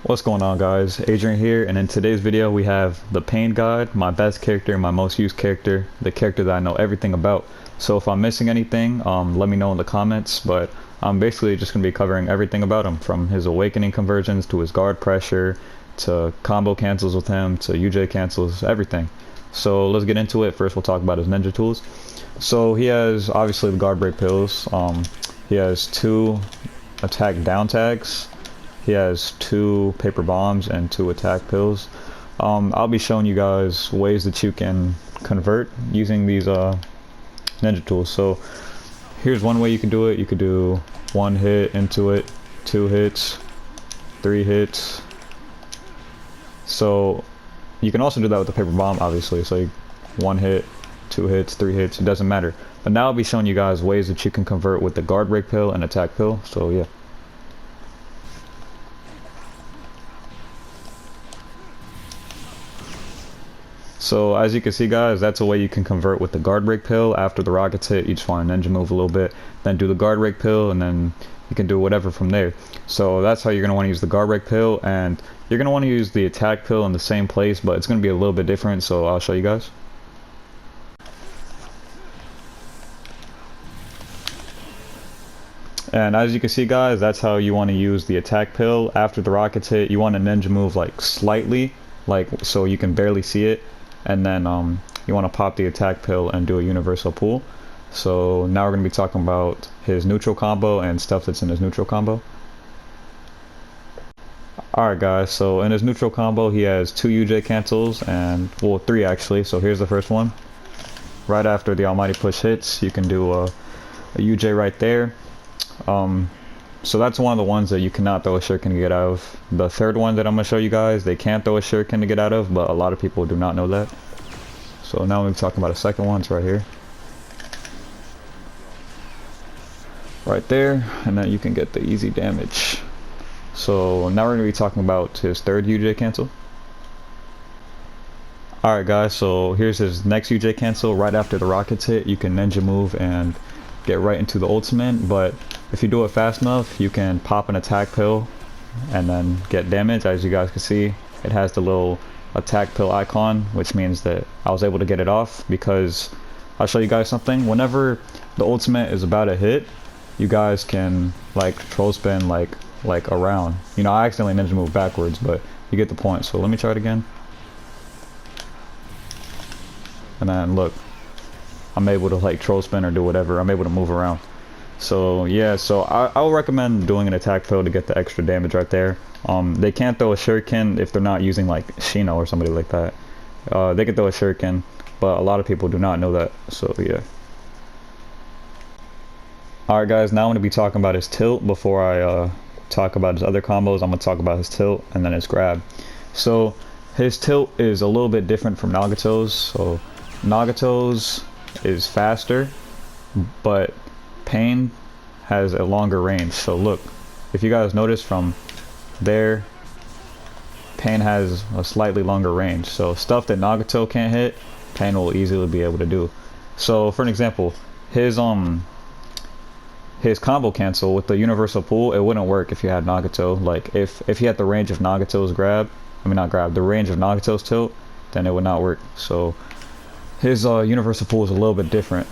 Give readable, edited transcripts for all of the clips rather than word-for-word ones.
What's going on, guys? Adrian here, and in today's video we have the Pain Guide, my best character, my most used character, the character that I know everything about. So if I'm missing anything, let me know in the comments, but I'm basically just going to be covering everything about him, from his awakening conversions to his guard pressure, to combo cancels with him, to UJ cancels, everything. So let's get into it. First we'll talk about his ninja tools. So he has obviously the guard break pills, he has 2 attack down tags. He has 2 paper bombs and 2 attack pills. I'll be showing you guys ways that you can convert using these ninja tools. So here's one way you can do it. You could do 1 hit into it, 2 hits, 3 hits. So you can also do that with the paper bomb, obviously. So 1 hit, 2 hits, 3 hits, it doesn't matter. But now I'll be showing you guys ways that you can convert with the guard break pill and attack pill. So yeah. So as you can see, guys, that's a way you can convert with the guard break pill. After the rockets hit, you just want to ninja move a little bit, then do the guard break pill, and then you can do whatever from there. So that's how you're going to want to use the guard break pill, and you're going to want to use the attack pill in the same place, but it's going to be a little bit different, so I'll show you guys. And as you can see, guys, that's how you want to use the attack pill. After the rockets hit, you want to ninja move like slightly, like so you can barely see it, and then you want to pop the attack pill and do a universal pull. So now we're going to be talking about his neutral combo and stuff that's in his neutral combo. Alright, guys, so in his neutral combo he has 2 UJ cancels, and well, 3 actually. So here's the first one. Right after the almighty push hits, you can do a UJ right there. So that's one of the ones that you cannot throw a shuriken to get out of. The third one that I'm going to show you guys, they can throw a shuriken to get out of, but a lot of people do not know that. So now we're talking about a second one. It's right here. Right there, and then you can get the easy damage. So now we're going to be talking about his third UJ cancel. Alright, guys, so here's his next UJ cancel. Right after the rockets hit, you can ninja move and get right into the ultimate, but if you do it fast enough, you can pop an attack pill and then get damage. As you guys can see, it has the little attack pill icon, which means that I was able to get it off because I'll show you guys something. Whenever the ultimate is about to hit, you guys can like troll spin like around. You know, I accidentally ninja move backwards, but you get the point. So let me try it again. And then look, I'm able to like troll spin or do whatever. I'm able to move around. So yeah, so I'll recommend doing an attack pill to get the extra damage right there. They can't throw a shuriken if they're not using like Shino or somebody like that. They can throw a shuriken, but a lot of people do not know that. So yeah. Alright, guys, now I'm going to be talking about his tilt. Before I talk about his other combos, I'm going to talk about his tilt and then his grab. So his tilt is a little bit different from Nagato's. So Nagato's is faster, but Pain has a longer range. So look, if you guys notice from there, Pain has a slightly longer range. So stuff that Nagato can't hit, Pain will easily be able to do. So for an example, his combo cancel with the universal pull, it wouldn't work if you had Nagato. Like if he had the range of Nagato's grab, I mean not grab, the range of Nagato's tilt, then it would not work. So his universal pull is a little bit different.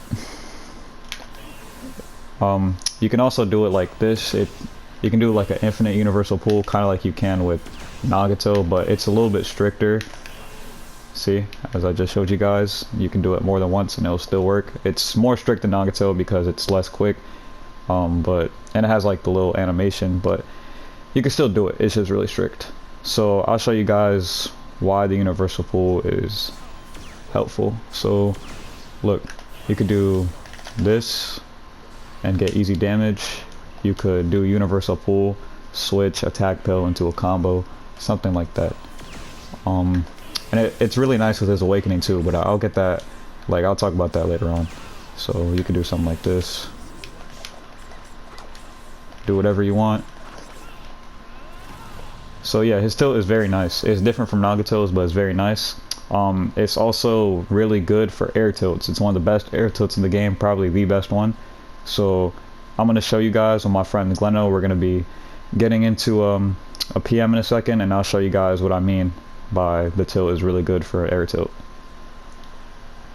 You can also do it like this. You can do like an infinite universal pull, kind of like you can with Nagato, but it's a little bit stricter. See, as I just showed you guys, you can do it more than once and it'll still work. It's more strict than Nagato because it's less quick, and it has like the little animation, but you can still do it. It's just really strict. So I'll show you guys why the universal pull is helpful. So look, you could do this and get easy damage. You could do universal pull, switch attack pill into a combo, something like that. And it's really nice with his awakening too, but I'll get that, like I'll talk about that later on. So you could do something like this, do whatever you want. So yeah, his tilt is very nice. It's different from Nagato's, but it's very nice. It's also really good for air tilts. It's one of the best air tilts in the game, probably the best one. So I'm going to show you guys with my friend Gleno. We're going to be getting into a PM in a second, and I'll show you guys what I mean by the tilt is really good for air tilt.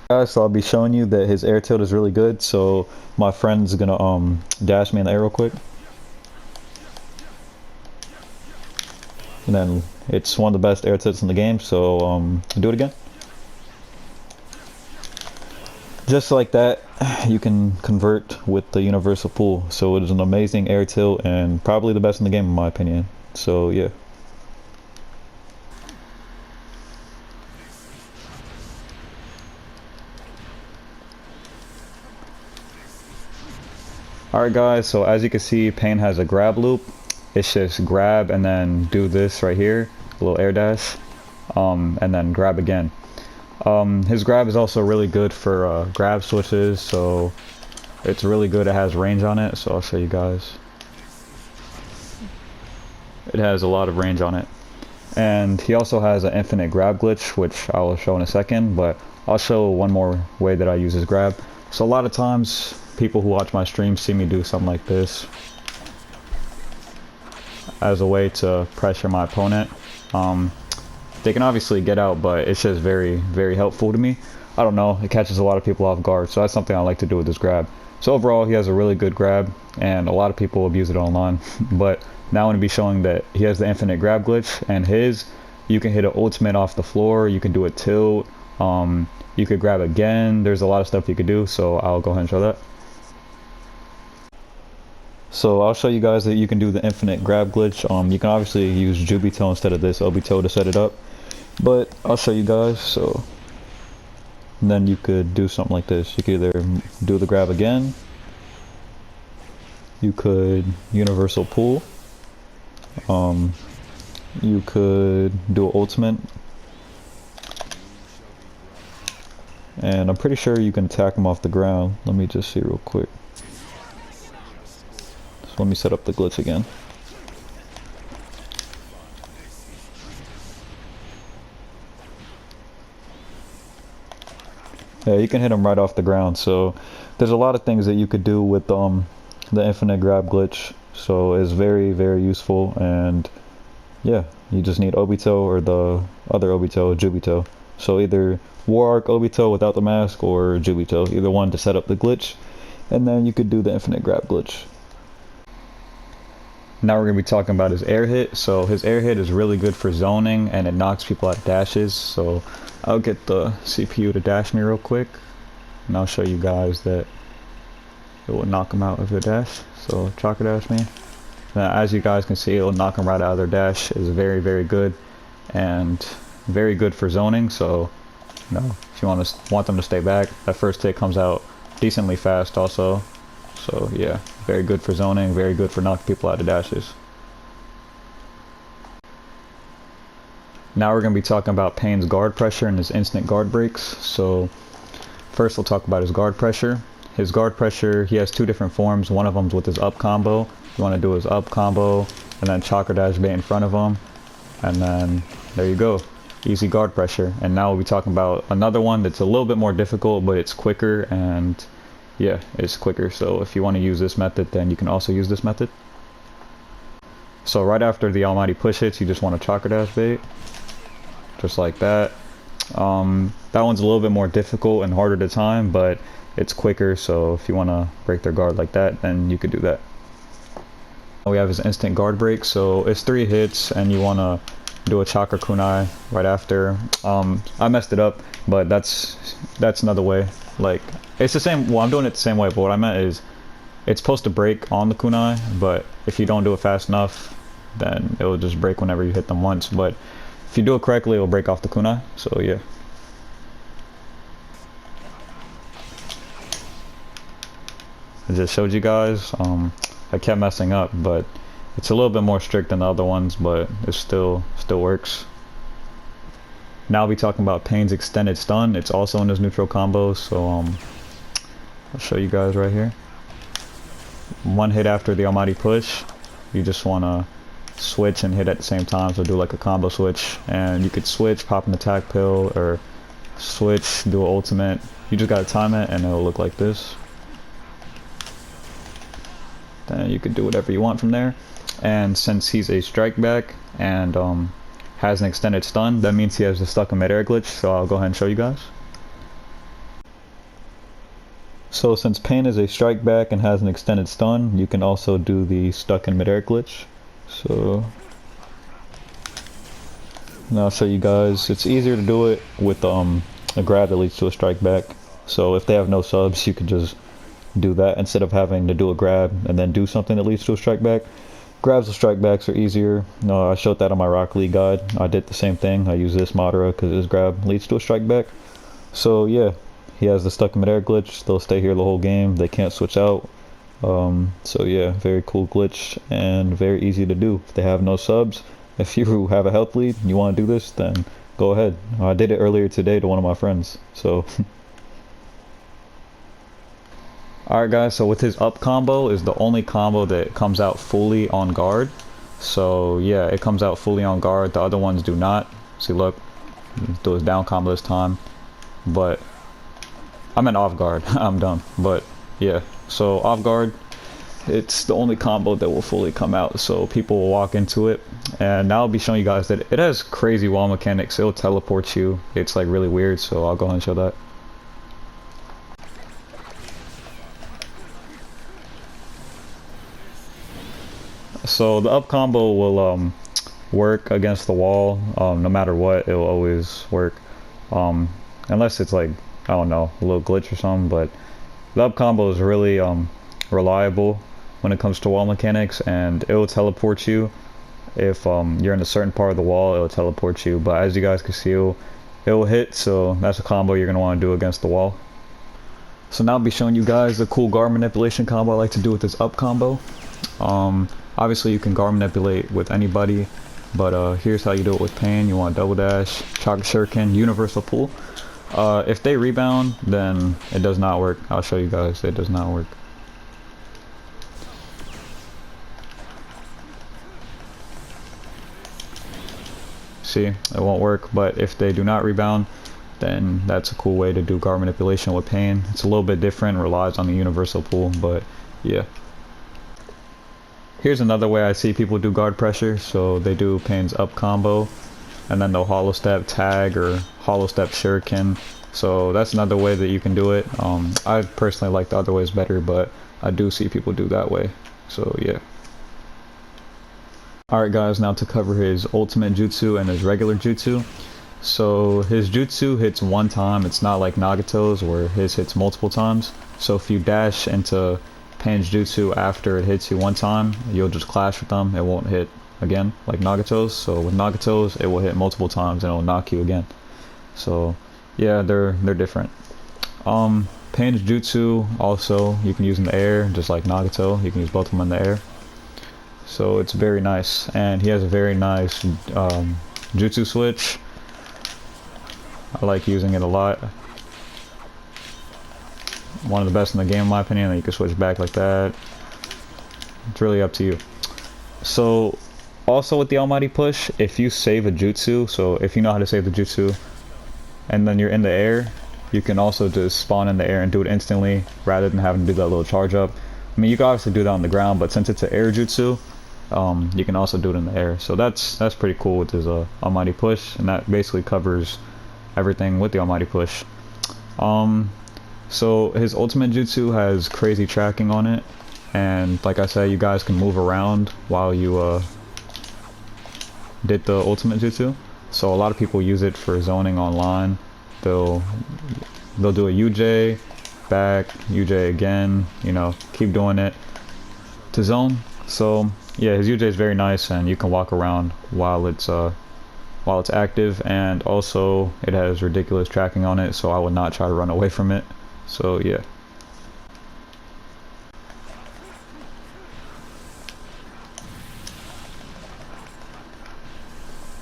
Guys, so I'll be showing you that his air tilt is really good. So my friend's gonna dash me in the air real quick, and then it's one of the best air tilts in the game. So do it again. Just like that, you can convert with the universal pull. So it is an amazing air tilt and probably the best in the game in my opinion. So yeah. Alright guys, so as you can see, Pain has a grab loop. It's just grab and then do this right here, a little air dash, and then grab again. His grab is also really good for grab switches, so it's really good. It has range on it, so I'll show you guys. It has a lot of range on it. And he also has an infinite grab glitch, which I will show in a second, but I'll show one more way that I use his grab. So a lot of times, people who watch my stream see me do something like this as a way to pressure my opponent. They can obviously get out, but it's just very, very helpful to me. I don't know, it catches a lot of people off guard, so that's something I like to do with this grab. So overall, he has a really good grab, and a lot of people abuse it online. But now I'm going to be showing that he has the infinite grab glitch, and you can hit an ultimate off the floor, you can do a tilt, you could grab again, there's a lot of stuff you could do, so I'll go ahead and show that. So I'll show you guys that you can do the infinite grab glitch. You can obviously use Jubito instead of this Obito to set it up, but I'll show you guys. So and then you could do something like this. You could either do the grab again, you could universal pull, you could do an ultimate, and I'm pretty sure you can attack him off the ground. Let me just see real quick. Let me set up the glitch again. Yeah, you can hit him right off the ground. So there's a lot of things that you could do with the infinite grab glitch. So it's very, very useful. And yeah, you just need Obito or the other Obito, Jubito. So either War Arc Obito without the mask or Jubito, either one to set up the glitch. And then you could do the infinite grab glitch. Now we're going to be talking about his air hit. So his air hit is really good for zoning, and it knocks people out of dashes. So I'll get the CPU to dash me real quick, and I'll show you guys that it will knock them out of their dash. So chakra dash me. Now, as you guys can see, it will knock them right out of their dash. It's very, very good, and very good for zoning. So you know, if you want them to stay back, that first hit comes out decently fast also. So yeah, very good for zoning, very good for knocking people out of dashes. Now we're going to be talking about Pain's guard pressure and his instant guard breaks. So first we'll talk about his guard pressure. His guard pressure, he has two different forms. One of them is with his up combo. You want to do his up combo and then chakra dash bait in front of him. And then there you go, easy guard pressure. And now we'll be talking about another one that's a little bit more difficult, but it's quicker, and yeah, it's quicker. So if you want to use this method, then you can also use this method. So right after the almighty push hits, you just want to chakra dash bait, just like that. That one's a little bit more difficult and harder to time, but it's quicker. So if you want to break their guard like that, then you could do that. We have his instant guard break. So it's 3 hits, and you want to do a chakra kunai right after. I messed it up, but that's another way. Like, it's the same. Well, I'm doing it the same way, but what I meant is it's supposed to break on the kunai, but if you don't do it fast enough, then it will just break whenever you hit them once. But if you do it correctly, it will break off the kunai. So yeah. I just showed you guys. I kept messing up, but it's a little bit more strict than the other ones, but it still works. Now I'll be talking about Pain's extended stun. It's also in his neutral combo, so I'll show you guys right here. One hit after the almighty push, you just want to switch and hit at the same time, so do like a combo switch, and you could switch, pop an attack pill, or switch, do an ultimate. You just gotta time it, and it'll look like this. Then you could do whatever you want from there. And since he's a strike back, and has an extended stun. That means he has the stuck in midair glitch, so I'll go ahead and show you guys. So since Pain is a strike back and has an extended stun, you can also do the stuck in midair glitch. So now I'll show you guys. It's easier to do it with a grab that leads to a strike back. So if they have no subs, you could just do that instead of having to do a grab and then do something that leads to a strike back. Grabs and strike backs are easier. No, I showed that on my Rocket League guide. I did the same thing. I use this Madara because his grab leads to a strike back. So yeah, he has the stuck in midair glitch. They'll stay here the whole game. They can't switch out. So yeah, very cool glitch and very easy to do. If they have no subs, if you have a health lead and you want to do this, then go ahead. I did it earlier today to one of my friends. So alright guys, so with his up combo is the only combo that comes out fully on guard. So yeah, it comes out fully on guard. The other ones do not. See, look, do his down combo this time. But I'm in off guard. I'm done. But yeah, so off guard, it's the only combo that will fully come out. So people will walk into it. And now I'll be showing you guys that it has crazy wall mechanics. It'll teleport you. It's like really weird. So I'll go ahead and show that. So the up combo will work against the wall. No matter what, it will always work. Unless it's like, I don't know, a little glitch or something. But the up combo is really reliable when it comes to wall mechanics, and it will teleport you. If you're in a certain part of the wall, it will teleport you. But as you guys can see, it will hit. So that's a combo you're going to want to do against the wall. So now I'll be showing you guys a cool guard manipulation combo I like to do with this up combo. Obviously you can guard manipulate with anybody, but here's how you do it with Pain. You want double dash, chakra shuriken, universal pull. If they rebound, then it does not work. I'll show you guys, it does not work. See, it won't work, but if they do not rebound, then that's a cool way to do guard manipulation with Pain. It's a little bit different, relies on the universal pull, but yeah. Here's another way I see people do guard pressure. So they do Pain's up combo, and then they'll hollow step tag or hollow step shuriken. So that's another way that you can do it. I personally like the other ways better, but I do see people do that way. So yeah. Alright guys, now to cover his ultimate jutsu and his regular jutsu. So his jutsu hits one time. It's not like Nagato's where his hits multiple times. So if you dash into Pain's jutsu after it hits you one time, you'll just clash with them. It won't hit again like Nagato's. So with Nagato's, it will hit multiple times and it will knock you again. So yeah, they're different. Pain's jutsu also you can use in the air, just like Nagato. You can use both of them in the air. So it's very nice, and he has a very nice jutsu switch. I like using it a lot. One of the best in the game in my opinion, that you can switch back like that. It's really up to you. So also with the almighty push, if you save a jutsu, so if you know how to save the jutsu and then you're in the air, you can also just spawn in the air and do it instantly rather than having to do that little charge up. I mean, you can obviously do that on the ground, but since it's an air jutsu, you can also do it in the air. So that's pretty cool with his almighty push, and that basically covers everything with the almighty push. So his ultimate jutsu has crazy tracking on it, and like I said, you guys can move around while you did the ultimate jutsu. So a lot of people use it for zoning online. They'll do a UJ, back, UJ again, you know, keep doing it to zone. So yeah, his UJ is very nice, and you can walk around while it's active, and also it has ridiculous tracking on it, so I would not try to run away from it. So yeah.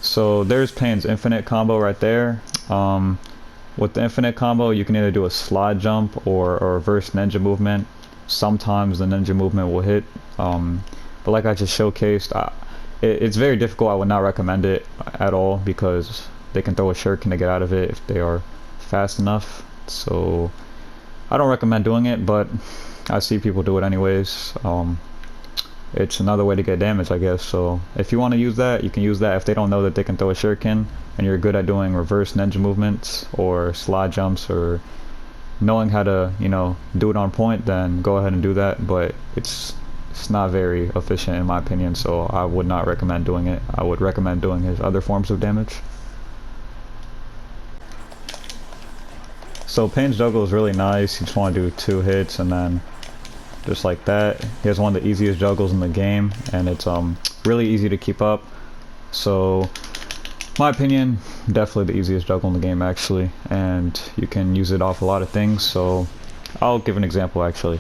So there's Pain's infinite combo right there. With the infinite combo, you can either do a slide jump or a reverse ninja movement. Sometimes the ninja movement will hit, but like I just showcased, it's very difficult. I would not recommend it at all because they can throw a shuriken to get out of it if they are fast enough. So I don't recommend doing it, but I see people do it anyways. it's another way to get damage, I guess. So if you want to use that, you can use that. If they don't know that they can throw a shuriken and you're good at doing reverse ninja movements or slide jumps or knowing how to, you know, do it on point, then go ahead and do that. But it's not very efficient in my opinion, so I would not recommend doing it. I would recommend doing his other forms of damage. So Pain's juggle is really nice. You just want to do 2 hits and then just like that. He has one of the easiest juggles in the game, and it's really easy to keep up. So my opinion, definitely the easiest juggle in the game actually, and you can use it off a lot of things. So I'll give an example actually.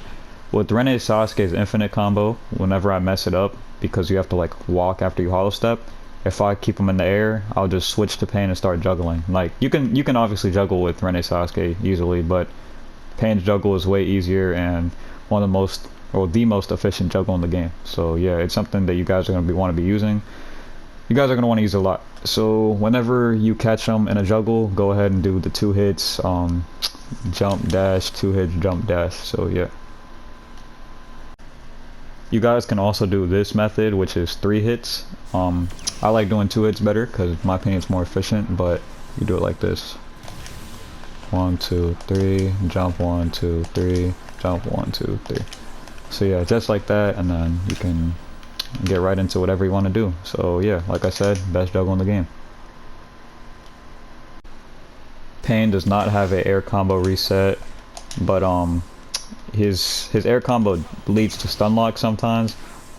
With Rene Sasuke's infinite combo, whenever I mess it up, because you have to like walk after you hollow step, if I keep him in the air, I'll just switch to Pain and start juggling. Like you can obviously juggle with Rene Sasuke easily, but Pain's juggle is way easier and one of the most, or the most efficient juggle in the game. So yeah, it's something that you guys are going to want to be using. You guys are going to want to use it a lot. So whenever you catch them in a juggle, go ahead and do the 2 hits, jump dash, 2 hits, jump dash. So yeah. You guys can also do this method, which is 3 hits. I like doing 2 hits better because in my opinion it's more efficient, but you do it like this. 1, 2, 3, jump 1, 2, 3, jump 1, 2, 3. So yeah, just like that, and then you can get right into whatever you want to do. So yeah, like I said, best juggle in the game. Pain does not have an air combo reset, but his air combo leads to stun lock sometimes,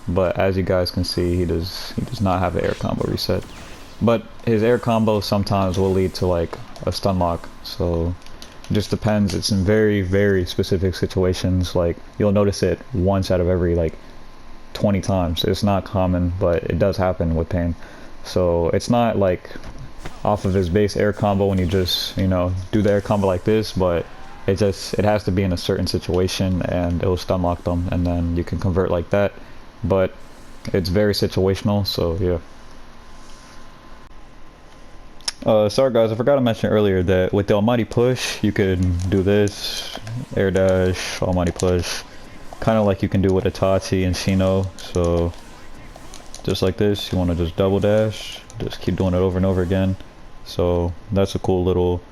but as you guys can see, he does not have an air combo reset. But his air combo sometimes will lead to like a stun lock, so it just depends. It's in very, very specific situations. Like you'll notice it once out of every like 20 times. It's not common, but it does happen with Pain. So it's not like off of his base air combo when you just, you know, do the air combo like this, but it has to be in a certain situation and it will stun lock them, and then you can convert like that. But it's very situational, so yeah. Sorry guys, I forgot to mention earlier that with the almighty push, you could do this, air dash, almighty push, kind of like you can do with Itachi and Shino. So just like this, you want to just double dash, just keep doing it over and over again. So that's a cool little,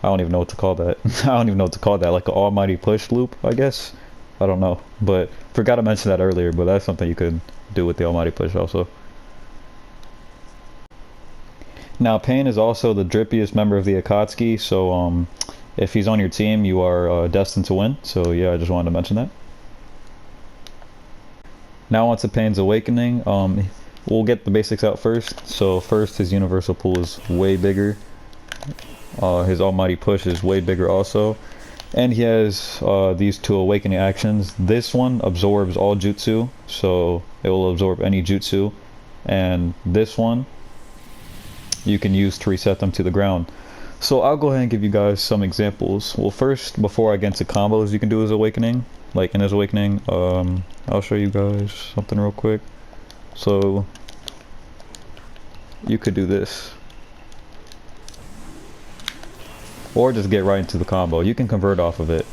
I don't even know what to call that. I don't even know what to call that, like an almighty push loop, I guess. I don't know, but forgot to mention that earlier, but that's something you could do with the almighty push also. Now Pain is also the drippiest member of the Akatsuki, so if he's on your team, you are destined to win. So yeah, I just wanted to mention that. Now onto Pain's awakening, we'll get the basics out first. So first, his universal pool is way bigger. His almighty push is way bigger also. And he has these 2 awakening actions. This one absorbs all jutsu, so it will absorb any jutsu. And this one you can use to reset them to the ground. So I'll go ahead and give you guys some examples. Well, first, before I get into combos you can do his awakening, like in his awakening, I'll show you guys something real quick. So you could do this, or just get right into the combo. You can convert off of it,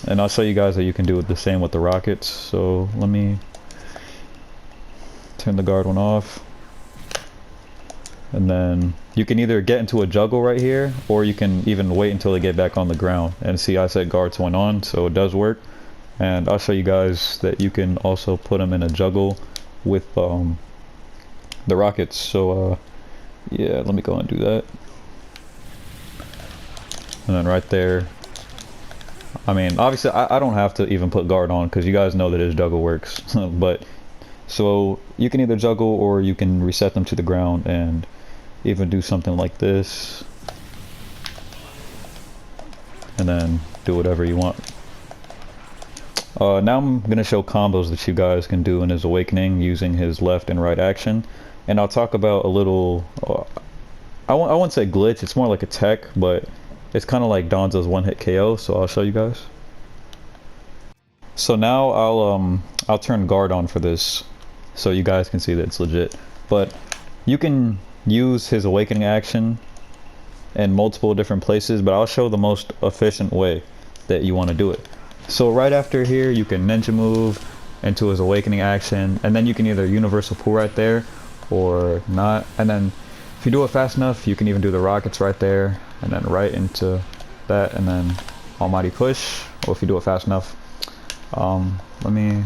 and I'll show you guys that you can do it the same with the rockets. So let me turn the guard one off, and then you can either get into a juggle right here, or you can even wait until they get back on the ground. And see, I set guards one on, so it does work. And I'll show you guys that you can also put them in a juggle with the rockets. So yeah, let me go and do that. And then right there, I mean, obviously I don't have to even put guard on because you guys know that his juggle works. But so you can either juggle or you can reset them to the ground and even do something like this, and then do whatever you want. Now I'm going to show combos that you guys can do in his awakening using his left and right action. And I'll talk about a little, I won't say glitch, it's more like a tech, but it's kind of like Danzo's one-hit KO, so I'll show you guys. So now I'll turn guard on for this, so you guys can see that it's legit. But you can use his awakening action in multiple different places, but I'll show the most efficient way that you want to do it. So right after here, you can ninja move, into his awakening action, and then you can either universal pull right there or not. And then if you do it fast enough, you can even do the rockets right there and then right into that, and then almighty push. Or if you do it fast enough, let me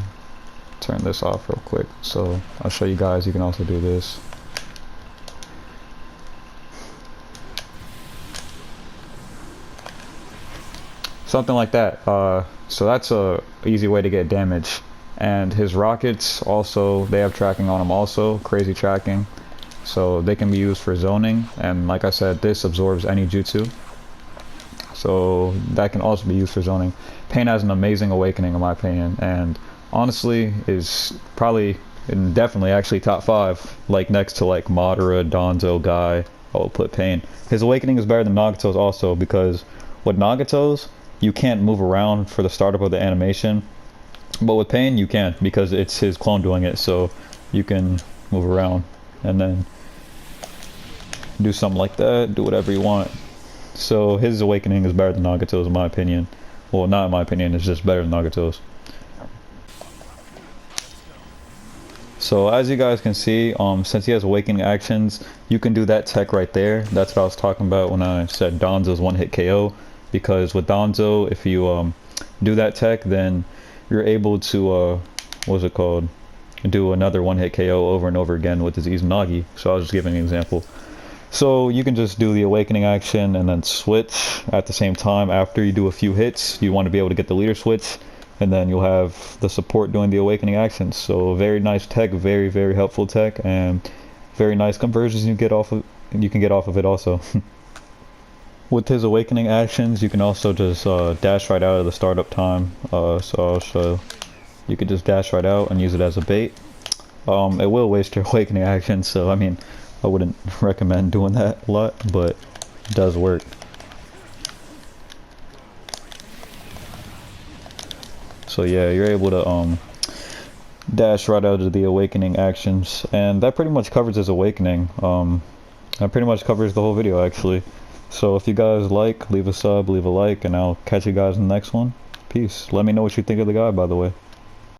turn this off real quick so I'll show you guys. You can also do this. Something like that. So that's a easy way to get damage. And his rockets also, they have tracking on them also, crazy tracking. So they can be used for zoning, and like I said, this absorbs any jutsu. So that can also be used for zoning. Pain has an amazing awakening in my opinion, and honestly is probably and definitely actually top 5, like next to like Madara, Danzo, Guy. I will put Pain. His awakening is better than Nagato's also, because with Nagato's you can't move around for the startup of the animation, but with Pain you can, because it's his clone doing it, so you can move around and then do something like that, do whatever you want. So his awakening is better than Nagato's in my opinion. Well, not in my opinion, it's just better than Nagato's. So as you guys can see, since he has awakening actions, you can do that tech right there. That's what I was talking about when I said Danzo's one-hit KO, because with Danzo, if you do that tech, then you're able to what's it called, do another one-hit KO over and over again with his Izanagi. So I was just giving an example. So you can just do the awakening action and then switch at the same time. After you do a few hits, you want to be able to get the leader switch, and then you'll have the support doing the awakening actions. So very nice tech, very, very helpful tech, and very nice conversions you get off of. You can get off of it also. With his awakening actions, you can also just dash right out of the startup time. So I'll show. You could just dash right out and use it as a bait. It will waste your awakening action, so I mean, I wouldn't recommend doing that a lot, but it does work. So yeah, you're able to dash right out of the awakening actions, and that pretty much covers his awakening. That pretty much covers the whole video actually. So if you guys like, leave a sub, leave a like, and I'll catch you guys in the next one. Peace. Let me know what you think of the guy, by the way.